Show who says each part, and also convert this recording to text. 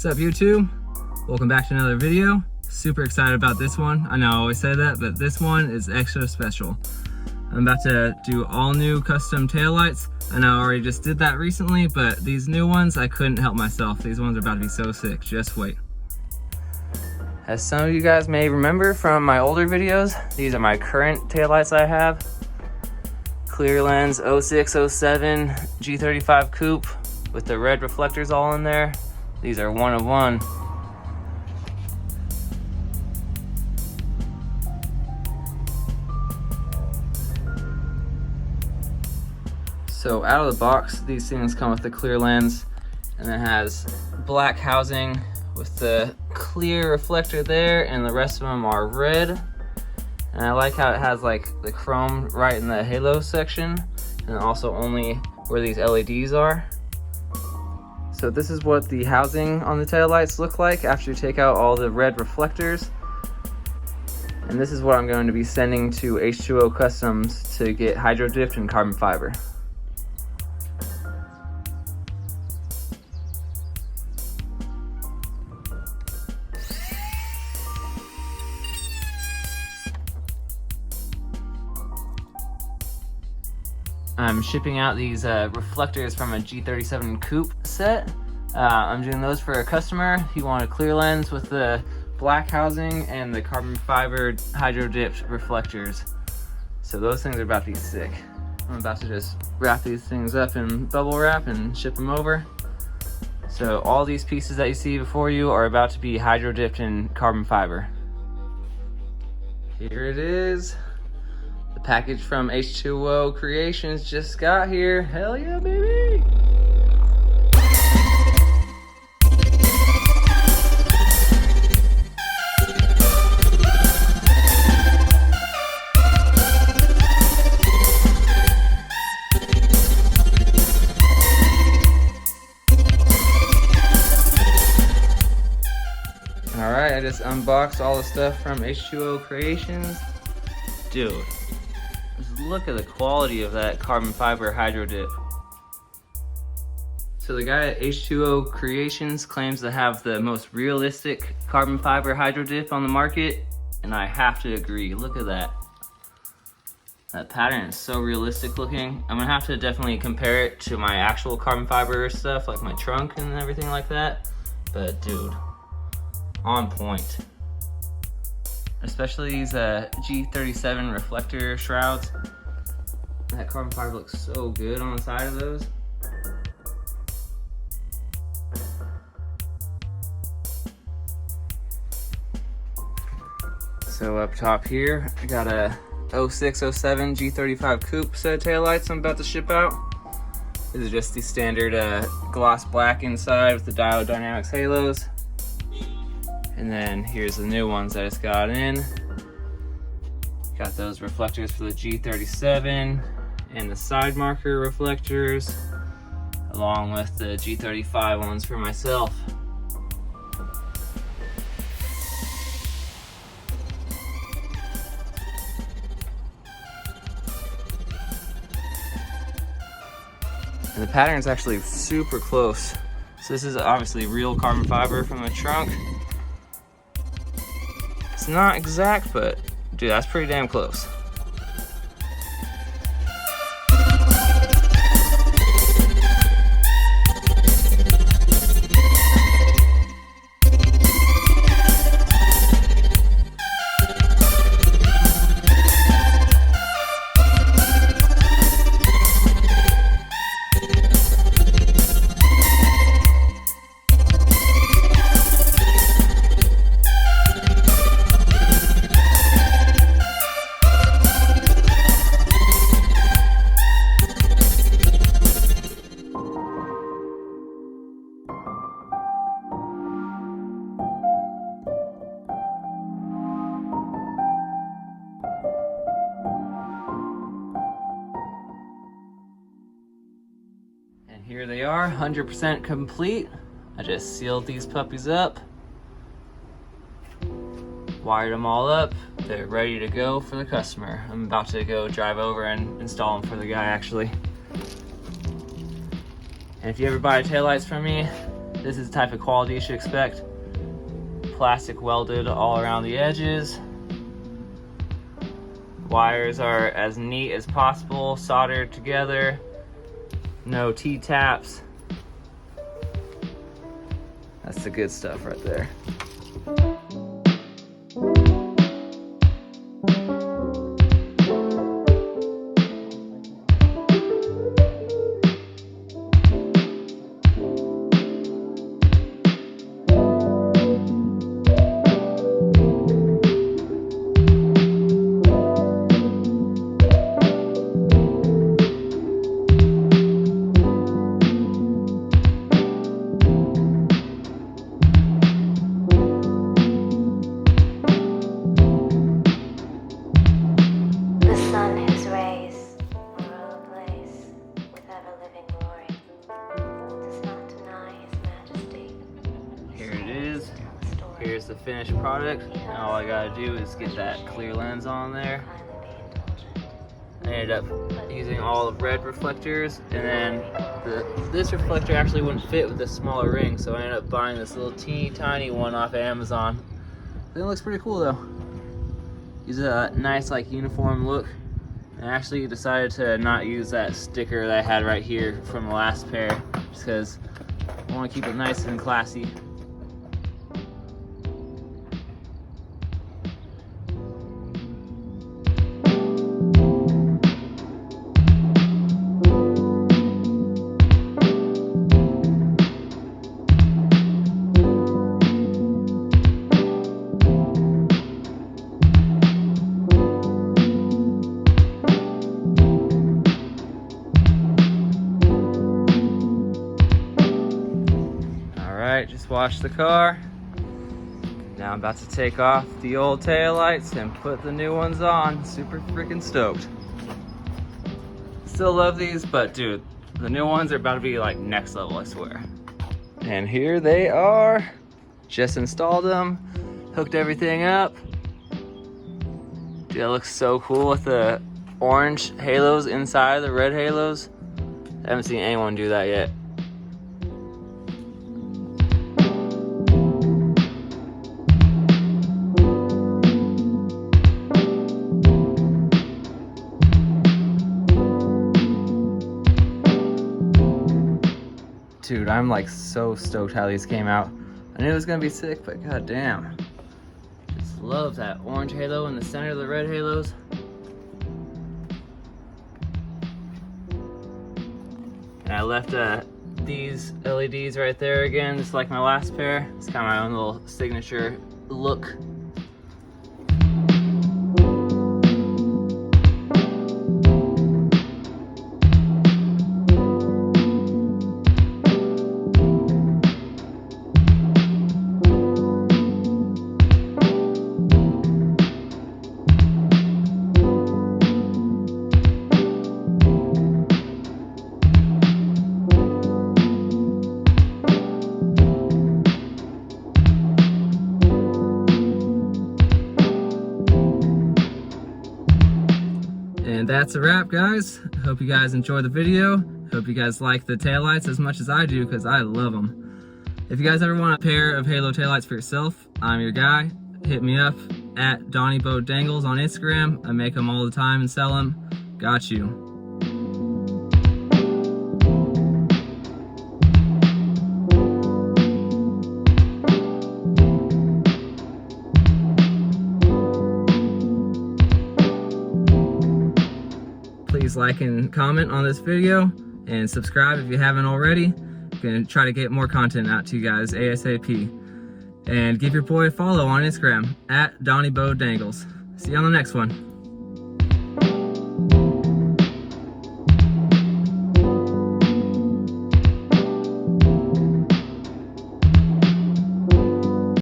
Speaker 1: up YouTube? Welcome back to another video. Super excited about this one. I know I always say that, but this one is extra special. I'm about to do all new custom taillights. I know I already just did that recently, but these new ones, I couldn't help myself. These ones are about to be so sick, just wait. As some of you guys may remember from my older videos, these are my current taillights I have. Clear lens 0607 G35 coupe with the red reflectors all in there. These are one of one. So out of the box, these things come with the clear lens, and it has black housing with the clear reflector there, and the rest of them are red. And I like how it has like the chrome right in the halo section, and also only where these LEDs are. So this is what the housing on the taillights look like after you take out all the red reflectors. And this is what I'm going to be sending to H2O Customs to get hydro-dipped in carbon fiber. I'm shipping out these reflectors from a G37 coupe set. I'm doing those for a customer. He wanted a clear lens with the black housing and the carbon fiber hydro-dipped reflectors. So those things are about to be sick. I'm about to just wrap these things up in bubble wrap and ship them over. So all these pieces that you see before you are about to be hydro-dipped in carbon fiber. Here it is. The package from H2O Creations just got here. Hell yeah, baby! Alright, I just unboxed all the stuff from H2O Creations. Dude. Just look at the quality of that carbon fiber hydro dip. So the guy at H2O Creations claims to have the most realistic carbon fiber hydro dip on the market, and I have to agree. Look at that. That pattern is so realistic looking. I'm gonna have to definitely compare it to my actual carbon fiber stuff, like my trunk and everything like that. But dude, on point. Especially these G37 reflector shrouds. That carbon fiber looks so good on the side of those. So up top here, I got a 0607 G35 coupe set of taillights I'm about to ship out. This is just the standard gloss black inside with the Diode Dynamics halos. And then here's the new ones I just got in. Got those reflectors for the G37 and the side marker reflectors, along with the G35 ones for myself. And the pattern's actually super close. So this is obviously real carbon fiber from the trunk. It's not exact, but dude, that's pretty damn close. Here they are, 100% complete. I just sealed these puppies up, wired them all up. They're ready to go for the customer. I'm about to go drive over and install them for the guy actually. And if you ever buy taillights from me, This is the type of quality you should expect. Plastic welded all around the edges. Wires are as neat as possible, soldered together. No T-taps. That's the good stuff right there. Here's the finished product. Now all I gotta do is get that clear lens on there. I ended up using all the red reflectors, and then this reflector actually wouldn't fit with the smaller ring, so I ended up buying this little teeny tiny one off of Amazon. I think it looks pretty cool though. Gives a nice like uniform look. I actually decided to not use that sticker that I had right here from the last pair, just because I want to keep it nice and classy. Just washed the car. Now I'm about to take off the old taillights and put the new ones on. Super freaking stoked. Still love these, but dude, the new ones are about to be like next level, I swear. And here they are. Just installed them, hooked everything up. Dude, it looks so cool with the orange halos inside the red halos. I haven't seen anyone do that yet. Dude, I'm like so stoked how these came out. I knew it was gonna be sick, but goddamn. Just love that orange halo in the center of the red halos. And I left these LEDs right there again, just like my last pair. It's kind of my own little signature look. And that's a wrap, guys. Hope you guys enjoyed the video. Hope you guys like the taillights as much as I do, because I love them. If you guys ever want a pair of Halo taillights for yourself, I'm your guy. Hit me up at DonnieBoDangles on Instagram. I make them all the time and sell them. Got you. Please like and comment on this video and subscribe if you haven't already. I'm gonna try to get more content out to you guys ASAP. And give your boy a follow on Instagram at DonnieBoDangles. See you on the next one.